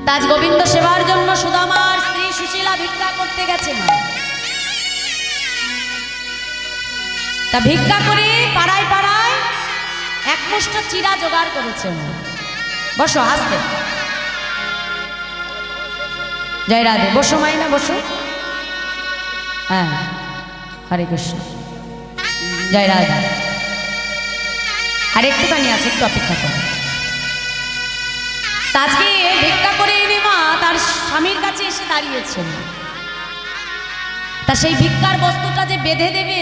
তাজ গোবিন্দ সেবার জন্য সুদামার স্ত্রী সুশীলা ভিক্ষা করতে গেছে মা। তা ভিক্ষা করে পাড়ায় পাড়ায় এক মুষ্ট চিরা জোগাড় করেছে মা। বসো, আসতে। জয় রাধে। বসো মাইনা, বসো। হ্যাঁ, হরে কৃষ্ণ। জয় রাধে। আর একটুখানি আছে, একটু অপেক্ষা করো। আজকে ভিক্ষা করে এনে মা তার স্বামীর কাছে এসে দাঁড়িয়েছেন। তা সেই ভিক্ষার বস্তুটা যে বেঁধে দেবে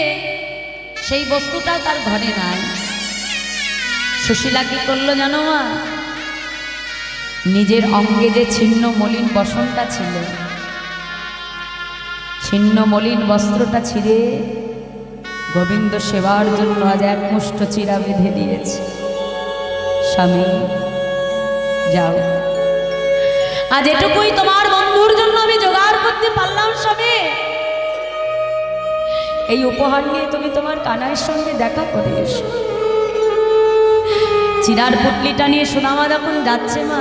সেই বস্তুটাও তার ঘরে নাই। সুশীলা কি করলো জানো মা? নিজের অঙ্গে যে ছিন্ন মলিন বসনটা ছিল, ছিন্ন মলিন বস্ত্রটা ছিঁড়ে গোবিন্দ সেবার জন্য আজ এক মুষ্ট চিরা বেঁধে দিয়েছে। স্বামী যাও, আজ এটুকুই তোমার বন্ধুর জন্য আমি জোগাড় করতে পারলাম। স্বামী, এই উপহার নিয়ে তুমি তোমার কানাইয়ের সঙ্গে দেখা করে এসো। চিরার পুটলিটা নিয়ে সুদামা যখন যাচ্ছে মা,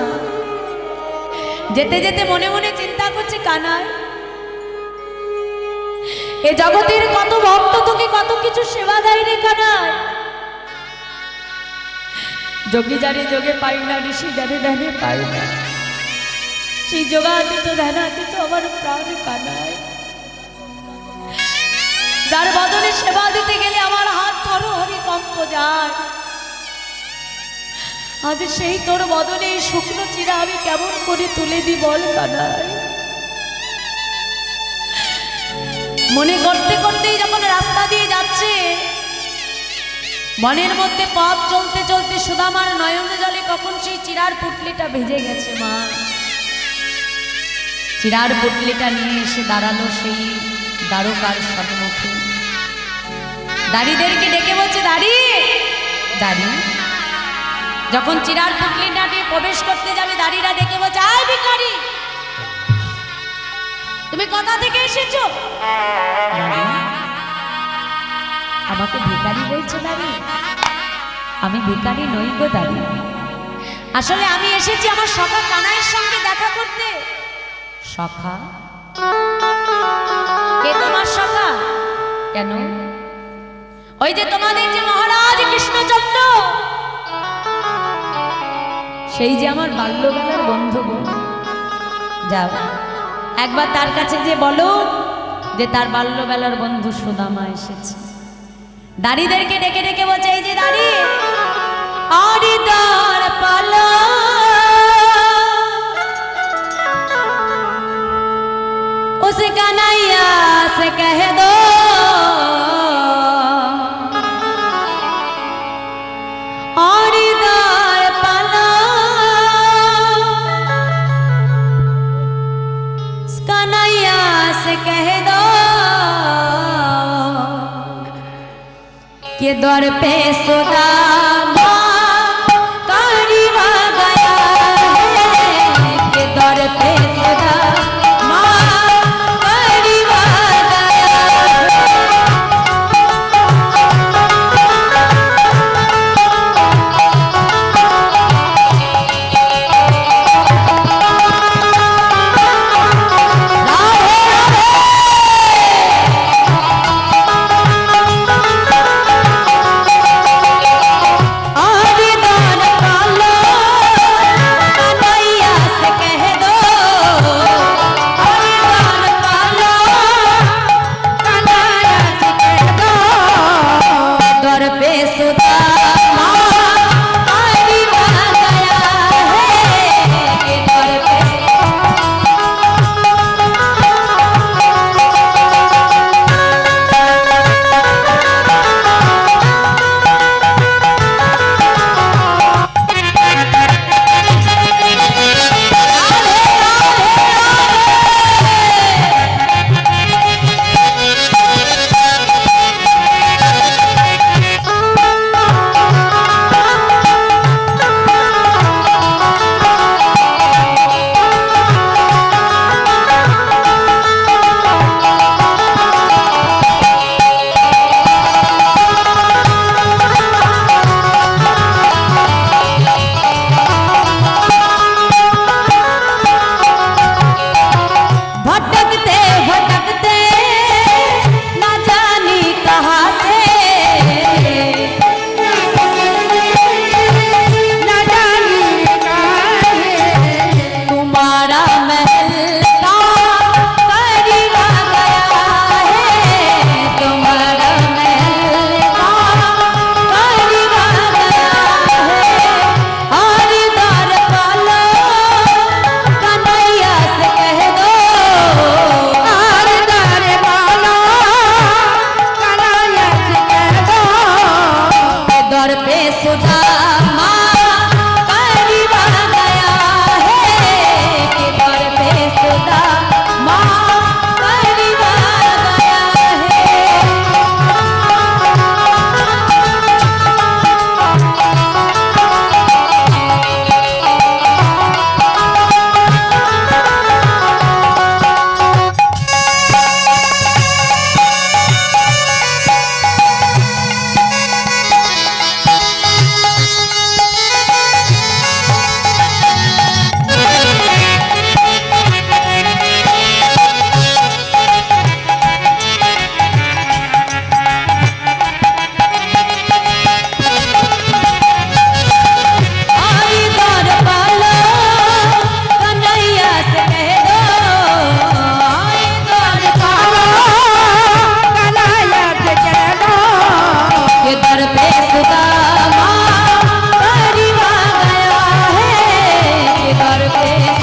যেতে যেতে মনে মনে চিন্তা করছে, কানাই, এ জগতের কত ভক্ত তোকে কত কিছু সেবা দেয় রে কানাই। যোগী যারে যোগে পাই না, ঋষি যারে ধ্যানে পাই না, সেই যোগাতীত ধ্যানাতীত আমার প্রাণ কানাই। যার বদলে সেবা দিতে গেলে আমার হাত থরহরি কম্প যায়, আজ সেই তোর বদলে শুকনো চিরা আমি কেমন করে তুলে দিই বল কানাই। মনে করতে করতেই যখন রাস্তা দিয়ে যাচ্ছে, বনের মধ্যে পথ চলতে চলতে সুদামার নয়ন জলে কখন সেই চিরার পুটলিটা ভেজে গেছে মা। চিরার পুটলিটা নিয়ে এসে দাঁড়ালো সেই দ্বারকার সম্মুখে। দাড়িদেরকে ডেকে বলছে, দাড়ি দাড়ি। যখন চিরার পুটলিটা নিয়ে প্রবেশ করতে যাবে, দাড়িরা ডেকে বলছে, আয় ভিখারি, তুমি কোথা থেকে এসেছো? আমাকে ভিখারি বলছো দাঁড়ি? আমি ভিখারি নই গো দাঁড়ি। আসলে আমি এসেছি আমার সখা কানাইয়ের সঙ্গে দেখা করতে। সখা? কে তোমার সখা? কেন? ওই যে তোমাদের যে মহারাজ কৃষ্ণচন্দ্র, সেই যে আমার বাল্যবেলার বন্ধু। যাও একবার তার কাছে যে বলো যে তার বাল্যবেলার বন্ধু সুদামা এসেছে। দাড়িদেরকে ডেকে ডেকে বলছে, এই যে দাড়ি, আরে দার পালা उसे कन्हैया से कह दो और दार पाला कन्हैया से कह दो कि द्वार पे सुदामा करीबा गया है, कि द्वार पे सुदामा करीबा गया।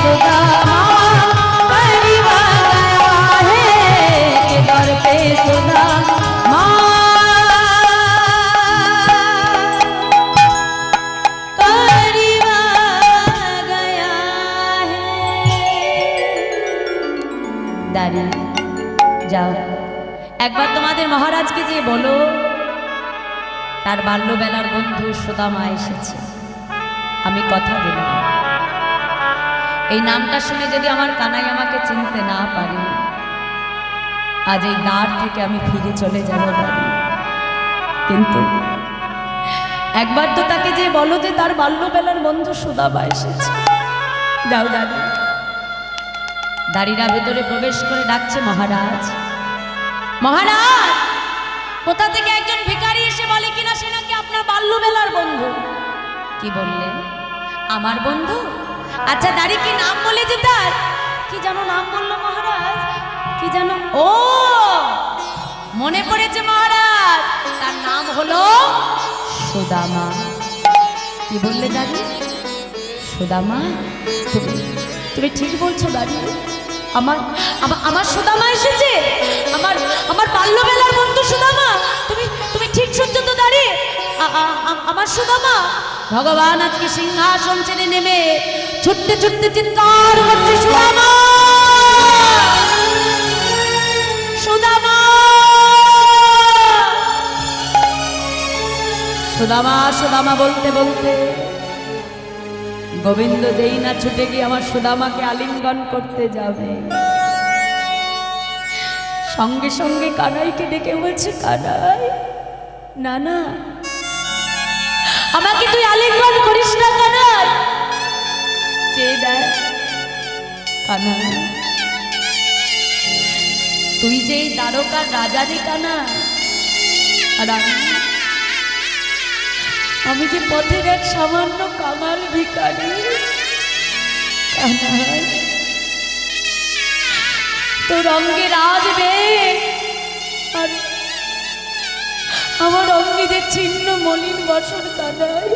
सुदामा परिवा गया है के दर पे सुदामा परिवा गया है। दादी যাও একবার তোমাদের মহারাজকে যে বলো তার বাল্যবেলার বন্ধু সুদামা এসেছে। আমি কথা দিলাম এই নামটা শুনে যদি আমার কানাই আমাকে চিনতে না পারে আজ এই দ্বার থেকে আমি ফিরে চলে যাব দাদি। কিন্তু একবার তো তাকে যে বলো যে তার বাল্যবেলার বন্ধু সুদামা এসেছে। যাও দাদি। দাঁড়িরা ভেতরে প্রবেশ করে ডাকছে মহারাজ, মহারাজ কোথা থেকে একজন ভিখারি এসে বলে কিনা সে নাকি আপনার বাল্যবেলার বন্ধু। কি বললে? আমার বন্ধু? আচ্ছা দাঁড়ি কি নাম বলে যে তার কি জানো নাম বললো মহারাজ? কি জানো? ও মনে পড়েছে মহারাজ, তার নাম হলো সুদামা। কি বললে দাদি? সুদামা? তুমি ঠিক বলছো দাদি। আমার আমার সুদামা এসেছে, আমার আমার বাল্যবেলার বন্ধু সুদামা। তুমি ঠিক শুনছো তো দাঁড়িয়ে? আমার সুদামা। ভগবান আজকে সিংহাসন ছেড়ে নেমে ছুটতে ছুটতে চিৎকার করছে সুদামা সুদামা সুদামা সুদামা বলতে বলতে গোবিন্দ যেই না ছুটে গিয়ে আমার সুদামাকে আলিঙ্গন করতে যাবে, সঙ্গে সঙ্গে কানাইকে ডেকে বলছে, কানাই না না আমাকে তুই আলিঙ্গন করিস না কানাই। চেয়ে দেখ কানাই, তুই যে এই দ্বারকার রাজা রে কানা, আর আমি যে পথের এক সামান্য কামাল ভিখারি। কানাই তোর অঙ্গে রাজবে আর আমার অঙ্গে যে ছিন্ন মলিন বসন। কানাই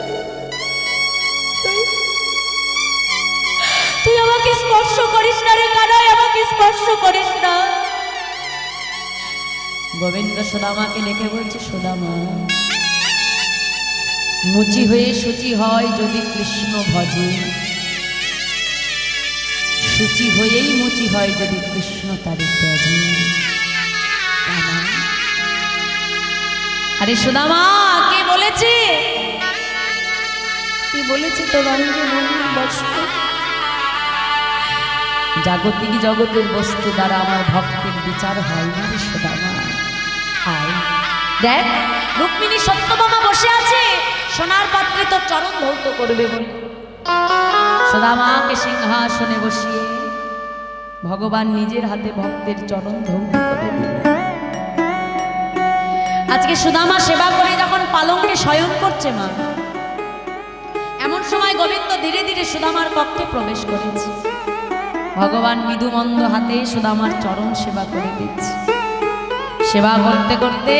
তুই আমাকে স্পর্শ করিস না রে কানাই, আমাকে স্পর্শ করিস না। গোবিন্দ সুদামাকে ডেকে বলছে, সুদামা মুচি হয়ে শুচি হয় যদি কৃষ্ণ ভজে, শুচি হয়েই মুচি হয় যদি কৃষ্ণ তারে ত্যাজে। আরে সুদামা কে বলেছে? কি বলেছে তোর অঙ্গে মলিন বস্ত্র? জাগতিক জগতের বস্তু দ্বারা আমার ভক্তের বিচার হয় না রে সুদামা। আয় দেখ রুক্মিণী সত্যভামা বসে আছে, সোনার পাত্রে তোর চরণ ধৌত করবে বলে সুদামাকে সিংহাসনে বসিয়ে ভগবান নিজের হাতে ভক্তের চরণ ধৌত করে দিলেন। আজকে সুদামা সেবা করে যখন পালঙ্কে শয়ন করছে মা, এমন সময় গোবিন্দ ধীরে ধীরে সুদামার কক্ষে প্রবেশ করেছে। ভগবান মৃদুমন্দ হাতে সুদামার চরণ সেবা করে দিচ্ছে। সেবা করতে করতে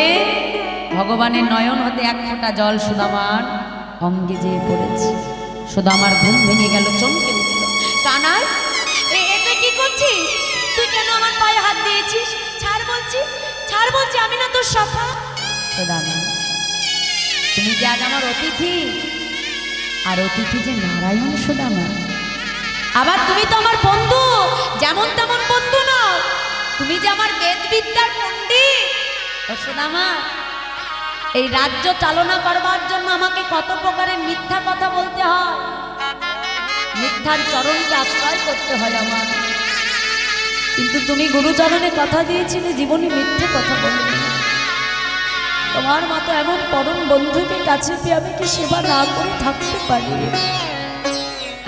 ভগবানের নয়ন হতে এক ফোঁটা জল সুদামার অঙ্গে যেয়ে পড়েছে। সুদামার ঘুম ভেঙে গেল, চমকে উঠল। কানাই এটা কি করছিস? তুই কেন আমার পায়ে হাত দিয়েছিস? ছাড় বলছি, ছাড় বলছি, আমি না তোর সখা। সুদামা তুমি যে আজ আমার অতিথি, আর অতিথি যে নারায়ণ সুদামা। আবার তুমি তো আমার বন্ধু, যেমন তেমন বন্ধু নাও, তুমি যে আমার বেদ বিদ্যার পণ্ডিত। ও সুদামা এই রাজ্য চালনা করবার জন্য আমাকে কত প্রকারের মিথ্যা কথা বলতে হয়, মিথ্যার চরণকে আশ্রয় করতে হয় আমার। কিন্তু তুমি গুরুচরণে কথা দিয়েছিলে জীবনে মিথ্যে কথা বলবে। তোমার মতো এমন পরম বন্ধুকে কাছে পেয়ে আমি কি সেবা না করে থাকতে পারি?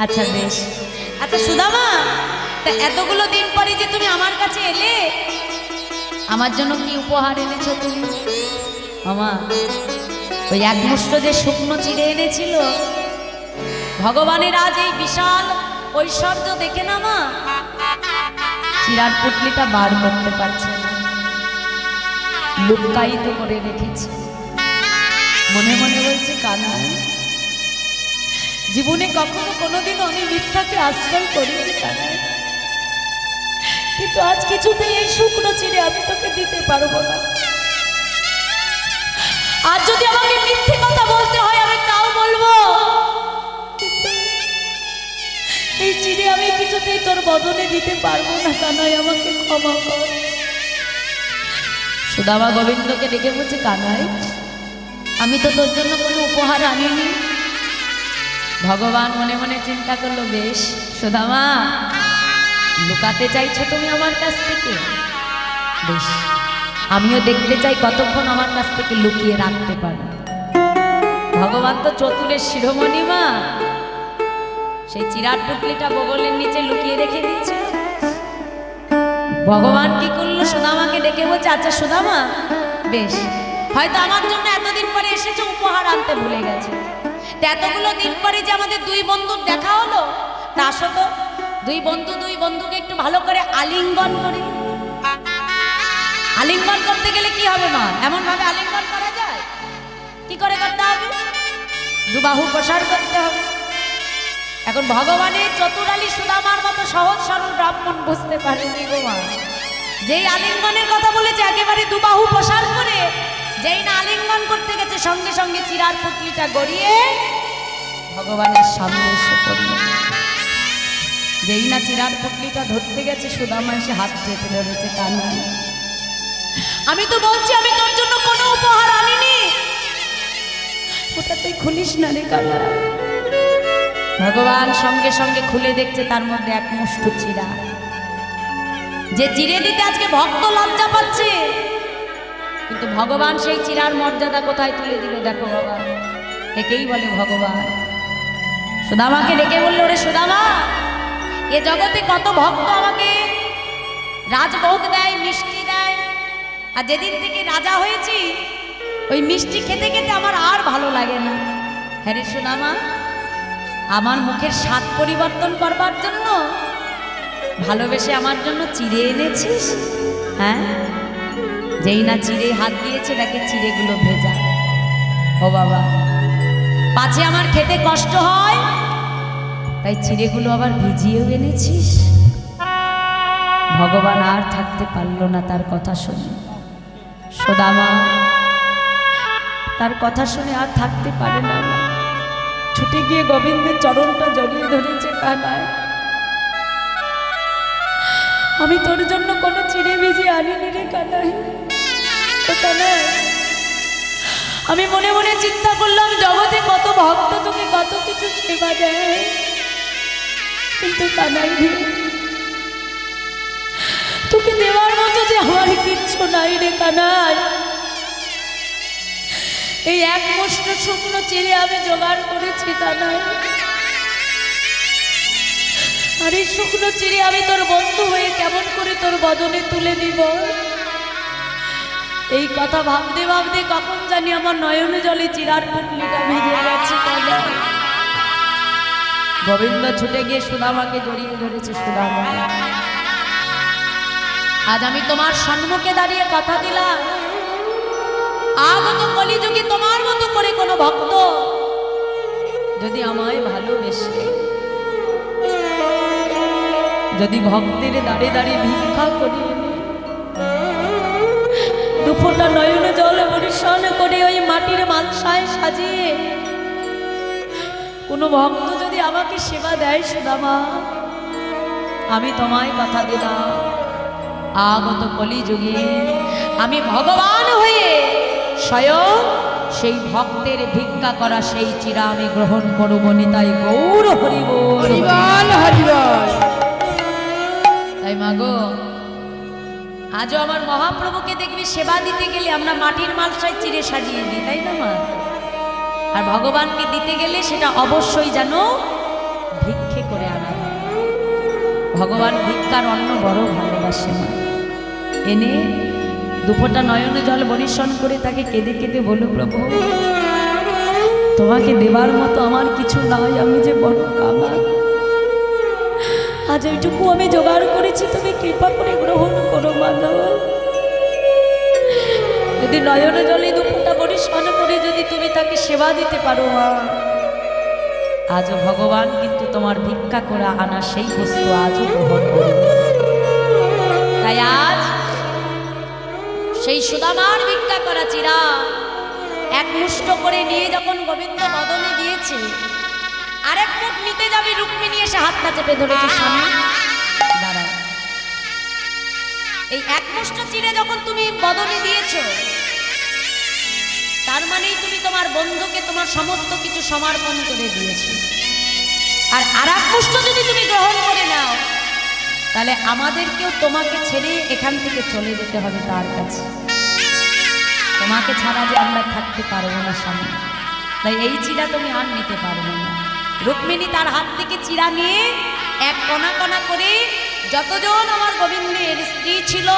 আচ্ছা বেশ। আচ্ছা সুদামা, তা এতগুলো দিন পরে যে তুমি আমার কাছে এলে, আমার জন্য কি উপহার এনেছো তুমি? মামা ওই এক মুষ্ঠ যে শুকনো চিড়ে এনেছিল, ভগবানের আজ এই বিশাল ঐশ্বর্য দেখে না মা চিরার পুটলিটা বার করতে পারছে না, লুকায়িত করে রেখেছে। মনে মনে বলছে, কানাই জীবনে কখনো কোনোদিনও আমি মিথ্যাকে আশ্রয় করিনি কানাই, কিন্তু আজ কিছুতেই এই শুকনো চিড়ে আমি তোকে দিতে পারবো না। আর যদি আমাকে মিথ্যে কথা বলতে হয় আমি তাও বলবো, কিন্তু এই চিড়ে আমি কিছুতেই তোর বদলে দিতে পারবো না কানাই, আমাকে ক্ষমা কর। সুদামা গোবিন্দকে ডেকে বলছে, কানাই আমি তো তোর জন্য কোনো উপহার আনিনি। ভগবান মনে মনে চিন্তা করলো, বেশ সুদামা লুকাতে চাইছো তুমি আমার কাছ থেকে, বেশ আমিও দেখতে চাই কতক্ষণ আমার কাছ থেকে লুকিয়ে রাখতে পারো। ভগবান তো চতুরের শিরোমণি মা, সেই চিরার টুকলিটা বগলের নিচে লুকিয়ে রেখে দিয়েছে। ভগবান কি করলো, সুদামাকে ডেকে বলছে, আচ্ছা সুদামা বেশ হয়তো আমার জন্য এতদিন পরে এসেছে, উপহার আনতে ভুলে গেছে, এতগুলো দিন পরে যে আমাদের দুই বন্ধুর দেখা হলো, তা আসো তো দুই বন্ধুকে একটু ভালো করে আলিঙ্গন করি। আলিঙ্গন করতে গেলে কি হবে মা, এমন ভাবে আলিঙ্গন করা যায়? কি করে করতে হবে? দুবাহু প্রসার করতে হবে। এখন ভগবানের চতুরালী সুদামার মতো সহজ সরল ব্রাহ্মণ বুঝতে পারেনি গো মা, যেই আলিঙ্গনের কথা বলেছে একেবারে দুবাহু প্রসার করে, যেই না আলিঙ্গন করতে গেছে সঙ্গে সঙ্গে চিরার পুটলিটা গড়িয়ে ভগবানের সামনে এসে পড়ল। যেই না চিরার পুটলিটা ধরতে গেছে সুদামা এসে হাত চেপে ধরেছে, কানাই আমি তো বলছি আমি তোর জন্য কোনো উপহার আনিনি, ওটা তুই খুলিস না রে কানাই। ভগবান সঙ্গে সঙ্গে খুলে দেখছে তার মধ্যে এক মুষ্ঠ চিরা, যে চিড়ে দিতে আজকে ভক্ত লজ্জা পাচ্ছে, কিন্তু ভগবান সেই চিরার মর্যাদা কোথায় তুলে দিল দেখো বাবা। একেই বলে ভগবান। সুদামাকে ডেকে বললো, ওরে সুদামা এ জগতে কত ভক্ত আমাকে রাজভোগ দেয়, মিষ্টি দেয়, আর যেদিন থেকে রাজা হয়েছি ওই মিষ্টি খেতে খেতে আমার আর ভালো লাগে না। হ্যাঁ রে সুদামা, আমার মুখের স্বাদ পরিবর্তন করবার জন্য ভালোবেসে আমার জন্য চিড়ে এনেছিস? হ্যাঁ, যেই না চিড়ে হাত দিয়েছে দেখে চিড়েগুলো ভেজা। ও বাবা, পাছে আমার খেতে কষ্ট হয় তাই চিড়েগুলো আবার ভিজিয়েও এনেছিস। ভগবান আর থাকতে পারল না তার কথা শুনে। সুদামা তার কথা শুনে আর থাকতে পারে না, ছুটে গিয়ে গোবিন্দের চরণটা জড়িয়ে ধরেছে, কানাই আমি তোর জন্য কোনো চিড়ে ভিজিয়ে আনিনি রে কানাই। কানাই আমি মনে মনে চিন্তা করলাম জগতে কত ভক্ত তোকে কত কিছু সেবা দেয়, কিন্তু কানাই তোকে দেওয়ার মতো যে আমার কিচ্ছু নাই রে কানাই। এই এক মুষ্ট শুকনো চিড়ে আমি জোগাড় করেছি কানাই, আর এই শুকনো চিড়ে আমি তোর বন্ধু হয়ে কেমন করে তোর বদনে তুলে দিব, এই কথা ভাবতে ভাবতে কখন জানি আমার নয়নে জলে চিরার পুটলিটা ভিজে গেছে। গোবিন্দ ছুটে গিয়ে সুদামাকে জড়িয়ে ধরেছে। সুদামা আজ আমি তোমার সম্মুখে দাঁড়িয়ে কথা দিলাম, আগত কলিযুগে তোমার মতো করে কোনো ভক্ত যদি আমায় ভালোবেসে, যদি ভক্তের দাঁড়িয়ে দাঁড়িয়ে ভিক্ষা করিয়ে দুফোঁটা নয়নে জল বর্ষণ করে ওই মাটির মালসায় সাজিয়ে কোনো ভক্ত যদি আমাকে সেবা দেয়, সুদামা আমি তোমায় কথা দিলাম আগত কলিযুগে আমি ভগবান হয়ে স্বয়ং সেই ভক্তের ভিক্ষা করা সেই চিরা আমি গ্রহণ করব। নিতাই গৌর হরি বল, হরি বল। তাই মাগো আজও আমার মহাপ্রভুকে দেখবি সেবা দিতে গেলে আমরা মাটির মালসায় চিড়ে সাজিয়ে দিই, তাই না মা? আর ভগবানকে দিতে গেলে সেটা অবশ্যই যেন ভিক্ষে করে আনা। ভগবান ভিক্ষার অন্ন বড় ভালোবাসে মা। এনে দুফোঁটা নয়নে জল বর্ষণ করে তাকে কেঁদে কেঁদে বলো, প্রভু তোমাকে দেবার মতো আমার কিছু নাই, আমি যে বড় কাঙাল, আজ ওইটুকু আমি জোগাড় করেছি, তুমি কৃপা করে গ্রহণ করো মাধব। যদি নয়নে জলে দুফোঁটা বর্ষণ করে যদি তুমি তাকে সেবা দিতে পারো মা, আজও ভগবান কিন্তু তোমার ভিক্ষা করে আনা সেই বস্তু আজও গ্রহণ করে। তাই আজ সেই সুদামার ভিক্ষা করা চিরা এক মুষ্ট করে নিয়ে যখন গোবিন্দ বদনে দিয়েছে, আরেক মুঠ নিতে যাবে, রুক্মিণী এসে হাতটা চেপে ধরেছে, স্বামী দাঁড়াও। এই এক মুষ্ট চিরে যখন তুমি বদনে দিয়েছো, তার মানেই তুমি তোমার বন্ধুকে তোমার সমস্ত কিছু সমর্পণ করে দিয়েছো। আর আরেক মুষ্ট যদি তুমি গ্রহণ করে নাও, তাহলে আমাদেরকেও তোমাকে ছেড়ে এখান থেকে চলে যেতে হবে তার কাছে। তোমাকে ছাড়া যে আমরা থাকতে পারবো না স্বামী, তাই এই চিরা তুমি আর নিতে পারবে না। রুক্মিণী তার হাত থেকে চিরা নিয়ে এক কণা কণা করে যতজন আমার গোবিন্দের স্ত্রী ছিল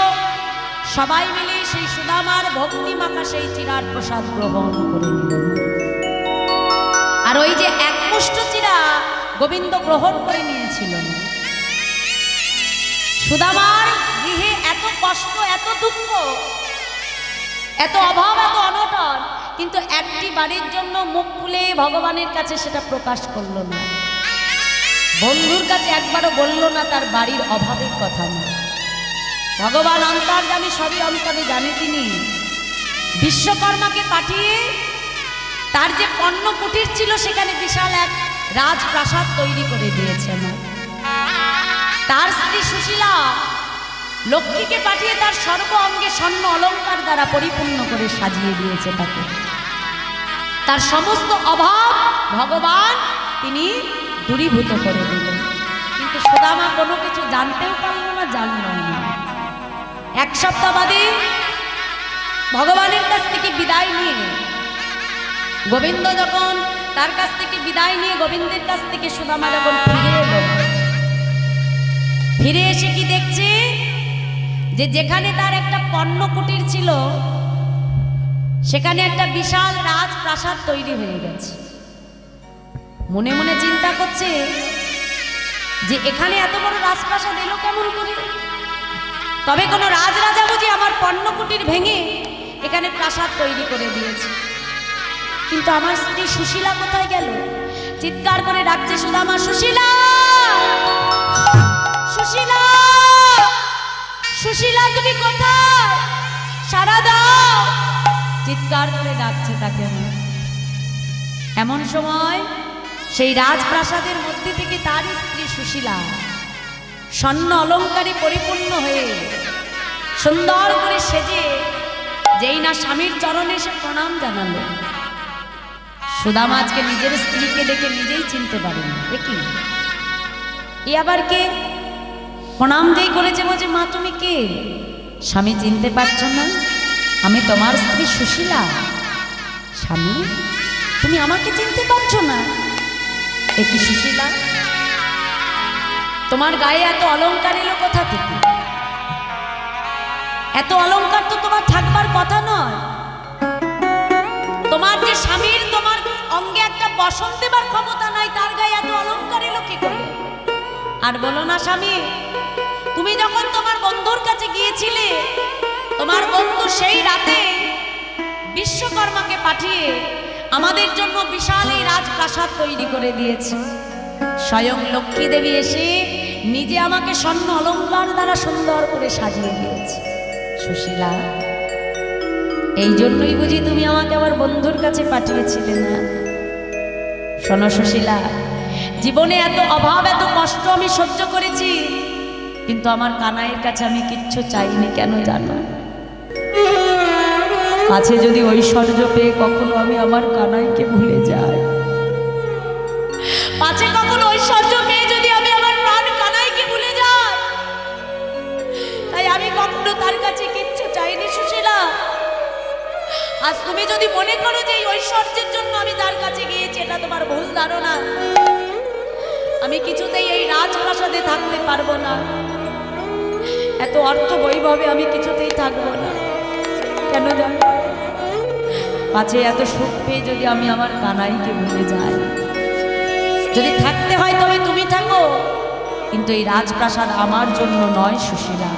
সবাই মিলে সেই সুদামার ভক্তি মাখা সেই চিরার প্রসাদ গ্রহণ করে নিল। আর ওই যে এক মুষ্ট চিরা গোবিন্দ গ্রহণ করে নিয়েছিল। সুদামার গৃহে এত কষ্ট, এত দুঃখ, এত অভাব, এত অনটন, কিন্তু একটি বাড়ির জন্য মুখ খুলে ভগবানের কাছে সেটা প্রকাশ করল না। বন্ধুর কাছে একবারও বলল না তার বাড়ির অভাবের কথা না। ভগবান অন্তর্যামী, সবই অন্তরে জানে তিনি। বিশ্বকর্মাকে পাঠিয়ে তার যে পণ্য কুটির ছিল সেখানে বিশাল এক রাজপ্রাসাদ তৈরি করে দিয়েছেন। তার স্ত্রী সুশীলা লক্ষ্মীকে পাঠিয়ে তার সর্ব অঙ্গে স্বর্ণ অলঙ্কার দ্বারা পরিপূর্ণ করে সাজিয়ে দিয়েছে তাকে। তার সমস্ত অভাব ভগবান তিনি দূরীভূত করে দিলেন। কিন্তু সুদামা কোনো কিছু জানতেও পারল না, জানল না। এক সপ্তাহ বাদে ভগবানের কাছ থেকে বিদায় নিয়ে গোবিন্দ যখন তার কাছ থেকে বিদায় নিয়ে গোবিন্দের কাছ থেকে সুদামা যখন ফিরে এলো, ফিরে এসে কি দেখছে যে যেখানে তার একটা পণ্য কুটির ছিল সেখানে একটা বিশাল রাজপ্রাসাদ তৈরি হয়ে গেছে। মনে মনে চিন্তা করছে যে এখানে এত বড় রাজপ্রাসাদ এলো কেমন করে? তবে কোনো রাজরাজা বুঝি আমার পণ্য কুটির ভেঙে এখানে প্রাসাদ তৈরি করে দিয়েছে। কিন্তু আমার স্ত্রী সুশীলা কোথায় গেল? চিৎকার করে ডাকছে সুদামা, সুশীলা, সুশীলা, সুশীলা তুমি কোথায়? সাড়া দাও। চিৎকার করে ডাকছে তাকে। এমন সময় সেই রাজপ্রাসাদের মধ্যে থেকে তার স্ত্রী সুশীলা স্বর্ণ অলঙ্কারে পরিপূর্ণ হয়ে সুন্দর করে সেজে যেই না স্বামীর চরণে এসে প্রণাম জানালো। সুদামা আজকে নিজের স্ত্রীকে দেখে নিজেই চিনতে পারেনি। কি এ আবার কে? প্রণাম যেই করেছে বলছে, মা তুমি কে? স্বামী চিনতে পারছো না? আমি তোমার স্ত্রী সুশীলা। স্বামী তুমি আমাকে চিনতে পারছো না? এ কি সুশীলা, তোমার গায়ে এত অলংকার এলো কোথা থেকে? এত অলংকার তো তোমার থাকবার কথা নয়। তোমার যে স্বামীর তোমার অঙ্গে একটা বসন দেবার ক্ষমতা নাই, তার গায়ে এত অলংকার এলো কি করে? আর বলো না স্বামী, তুমি যখন তোমার বন্ধুর কাছে গিয়েছিলে, তোমার বন্ধু সেই রাতে বিশ্বকর্মাকে পাঠিয়ে আমাদের জন্য বিশাল এই রাজপ্রাসাদ তৈরি করে দিয়েছে। স্বয়ং লক্ষ্মী দেবী এসে নিজে আমাকে স্বর্ণ অলংকার দ্বারা সুন্দর করে সাজিয়ে দিয়েছে। সুশীলা, এই জন্যই বুঝি তুমি আমাকে আমার বন্ধুর কাছে পাঠিয়েছিলে না? শোনো সুশীলা, জীবনে এত অভাব, এত কষ্ট আমি সহ্য করেছি, কিন্তু আমার কানাইয়ের কাছে আমি কিচ্ছু চাইনি। কেন জানো? আছে যদি ঐশ্বর্য পেয়ে কখনো আমি আমার কানাইকে ভুলে যাই, পাছে কখনো ঐশ্বর্য পেয়ে যদি আমি আমার প্রাণ কানাইকে ভুলে যাই, তাই আমি কখনো তার কাছে কিচ্ছু চাইনি। সুশীলা, আজ তুমি যদি মনে করো যে এই ঐশ্বর্যের জন্য আমি তার কাছে গিয়েছি, এটা তোমার ভুল ধারণা। আমি কিছুতেই এই রাজপ্রাসাদে থাকতে পারবো না, এত অর্থ বৈভবে আমি কিছুতেই থাকবো না। কেন জানো? পাছে এত সুখ পেয়ে যদি আমি আমার কানাইকে ভুলে যাই। যদি থাকতে হয় তবে তুমি থাকো, কিন্তু এই রাজপ্রাসাদ আমার জন্য নয়। সুশীলা,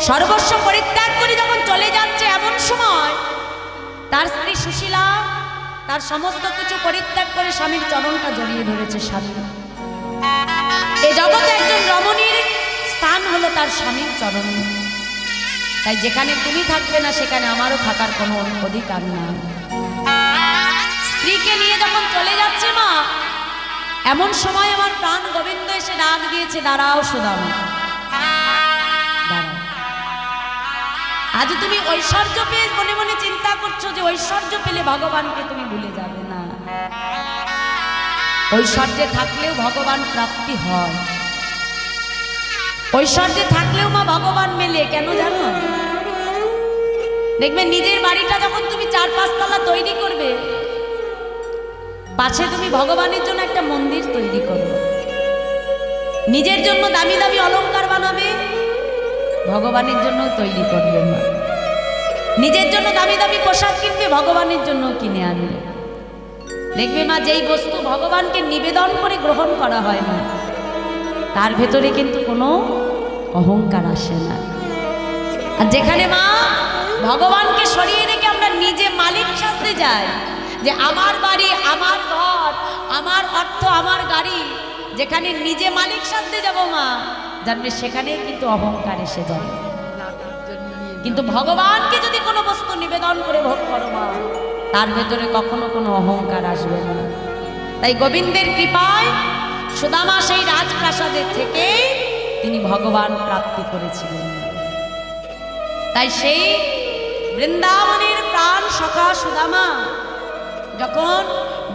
সর্বস্ব পরিত্যাগ করে যখন চলে যাচ্ছে, এমন সময় তার স্ত্রী সুশীলা তার সমস্ত কিছু পরিত্যাগ করে স্বামীর চরণটা জড়িয়ে ধরেছে। স্বামী এই জগতে একজন রমণীর স্থান হলো তার স্বামীর চরণ। তাই যেখানে তুমি থাকবে না সেখানে আমারও থাকার কোনো অধিকার নাই। স্ত্রীকে নিয়ে যখন চলে যাচ্ছে মা, এমন সময় আমার প্রাণ গোবিন্দ এসে ডাক দিয়েছে, দাঁড়াও সুদামা, দাঁড়াও। আজ তুমি ঐশ্বর্য পেয়ে মনে মনে চিন্তা করছো যে ঐশ্বর্য পেলে ভগবানকে তুমি ভুলে যাবে না। ঐশ্বর্যে থাকলেও ভগবান প্রাপ্তি হয়, ঐশ্বর্যে থাকলেও মা ভগবান মেলে। কেন জানো? দেখবে নিজের বাড়িটা যখন তুমি 4-5 তলা তৈরি করবে, পাশে তুমি ভগবানের জন্য একটা মন্দির তৈরি করবে। নিজের জন্য দামি দামি অলংকার বানাবে, ভগবানের জন্য তৈরি করবে মা। নিজের জন্য দামি দামি পোশাক কিনবে, ভগবানের জন্য কিনে আনবে। দেখবে মা, যেই বস্তু ভগবানকে নিবেদন করে গ্রহণ করা হয় না, তার ভেতরে কিন্তু কোনো অহংকার আসে না। আর যেখানে মা ভগবানকে সরিয়ে রেখে আমরা নিজে মালিক সাজতে যাই, যে আমার বাড়ি, আমার ঘর, আমার অর্থ, আমার গাড়ি, যেখানে নিজে মালিক সাজতে যাব মা, জানবে সেখানে কিন্তু অহংকার এসে যায়। কিন্তু ভগবানকে যদি কোনো বস্তু নিবেদন করে ভোগ করো মা, তার ভেতরে কখনো কোনো অহংকার আসবে না। তাই গোবিন্দের কৃপায় সুদামা সেই রাজপ্রাসাদের থেকে তিনি ভগবান প্রাপ্তি করেছিলেন। তাই সেই বৃন্দাবনের প্রাণ সখা সুদামা যখন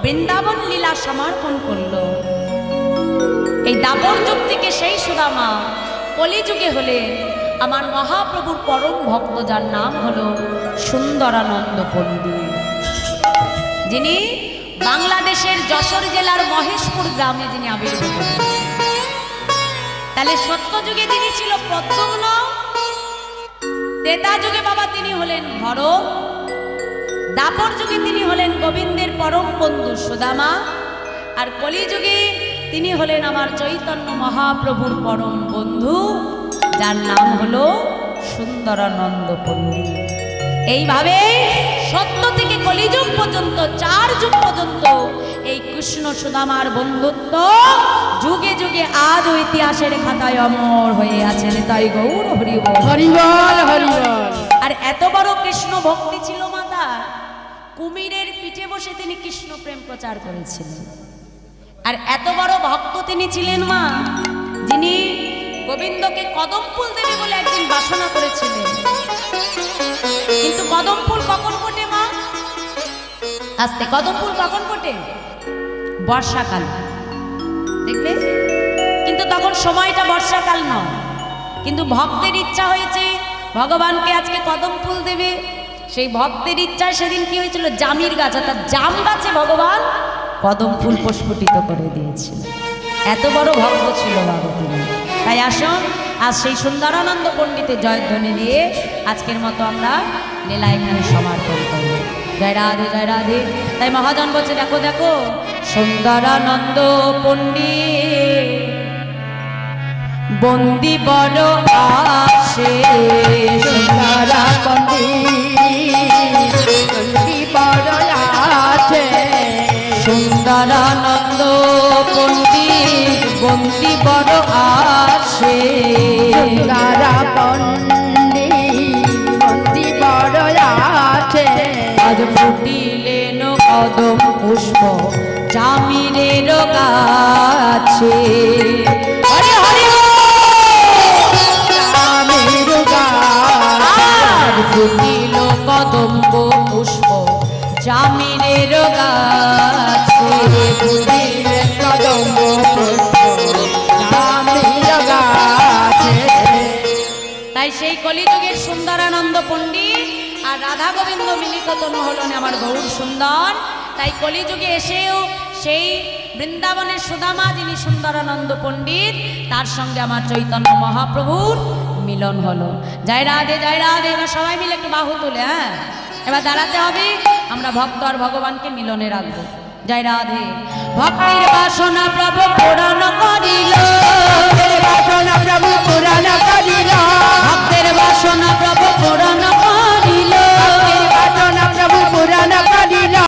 বৃন্দাবন লীলা সমর্পণ করল, এই দাপর যুগ থেকে সেই সুদামা কলিযুগে হলেন আমার মহাপ্রভুর পরম ভক্ত, যার নাম হলো সুন্দরানন্দ পণ্ডিত, যিনি বাংলাদেশের যশোর জেলার মহেশপুর গ্রামে যিনি আবির্ভূত হয়েছেন। তাহলে সত্যযুগে যিনি ছিল প্রদ্যুম্ন, ত্রেতা যুগে বাবা তিনি হলেন ভরত, দাপর যুগে তিনি হলেন গোবিন্দের পরম বন্ধু সুদামা, আর কলিযুগে তিনি হলেন আমার চৈতন্য মহাপ্রভুর পরম বন্ধু, যার নাম হলো সুন্দরানন্দ পণ্ডিত। এইভাবে সত্য থেকে কলিযুগ পর্যন্ত 4 যুগ পর্যন্ত এই কৃষ্ণ সুদামার বন্ধুত্ব যুগে যুগে আজ ইতিহাসের খাতায় অমর হয়ে আছে। তাই গৌর হরি বল, হরি বল, হরি বল। আর এত বড় কৃষ্ণ ভক্তি ছিল মাতা, কুমিরের পিঠে বসে তিনি কৃষ্ণ প্রেম প্রচার করেছিলেন। আর এত বড় ভক্ত তিনি ছিলেন মা, যিনি গোবিন্দকে কদম ফুল দেবে বলে একদিন বাসনা করেছিলেন। কিন্তু কদম ফুল কখন ফোটে মা? আস্তে, কদম ফুল কখন ফোটে? বর্ষাকাল, দেখবে। কিন্তু তখন সময়টা বর্ষাকাল নয়, কিন্তু ভক্তের ইচ্ছা হয়েছে ভগবানকে আজকে কদম ফুল দেবে। সেই ভক্তের ইচ্ছায় সেদিন কি হয়েছিল, জামির গাছ অর্থাৎ জাম গাছে ভগবান কদম ফুল প্রস্ফুটিত করে দিয়েছিল। এত বড় ভক্ত ছিল বাবা তিনি। তাই আসুন আজ সেই সুন্দরানন্দ পণ্ডিতের জয়ধ্বনি দিয়ে আজকের মতো আমরা লীলা এখানে সমাপন করব। জয় রাধে, জয় রাধে। তাই মহাজন বলছে, দেখো দেখো সুন্দরানন্দ পণ্ডিত বন্দি বড় আসে, সুন্দরানন্দ বন্দি বড় আসে, সুন্দরানন্দ পণ্ডিত বন্দি বড় আসে, সুন্দরা পণ্ডিত বন্দি বড় আসে। আজ ফুটিলেন কদম পুষ্প জামিরের গাছে, হরি হরি জামির গাছ ফুটিল কদম্ব পুষ্প জামিরের গাছে, ফুটিল কদম্ব পুষ্প জামির গাছে। তাই সেই কলিযুগের সুন্দরানন্দ পণ্ডিত আর রাধা গোবিন্দ মিলিত তনু হলেন আমার গৌর সুন্দর। তাই কলিযুগে এসেও সেই বৃন্দাবনের সুদামা যিনি সুন্দরানন্দ পণ্ডিত, তার সঙ্গে আমার চৈতন্য মহাপ্রভুর মিলন হলো। জয় রাধে, জয় রাধে। এবার সবাই মিলে একটু বাহু তুলে, হ্যাঁ এবার দাঁড়াতে হবে, আমরা ভক্ত আর ভগবানকে মিলনে রাখবো। জয় রাধে। ভক্তির বাসনা প্রভু পূরণ করি,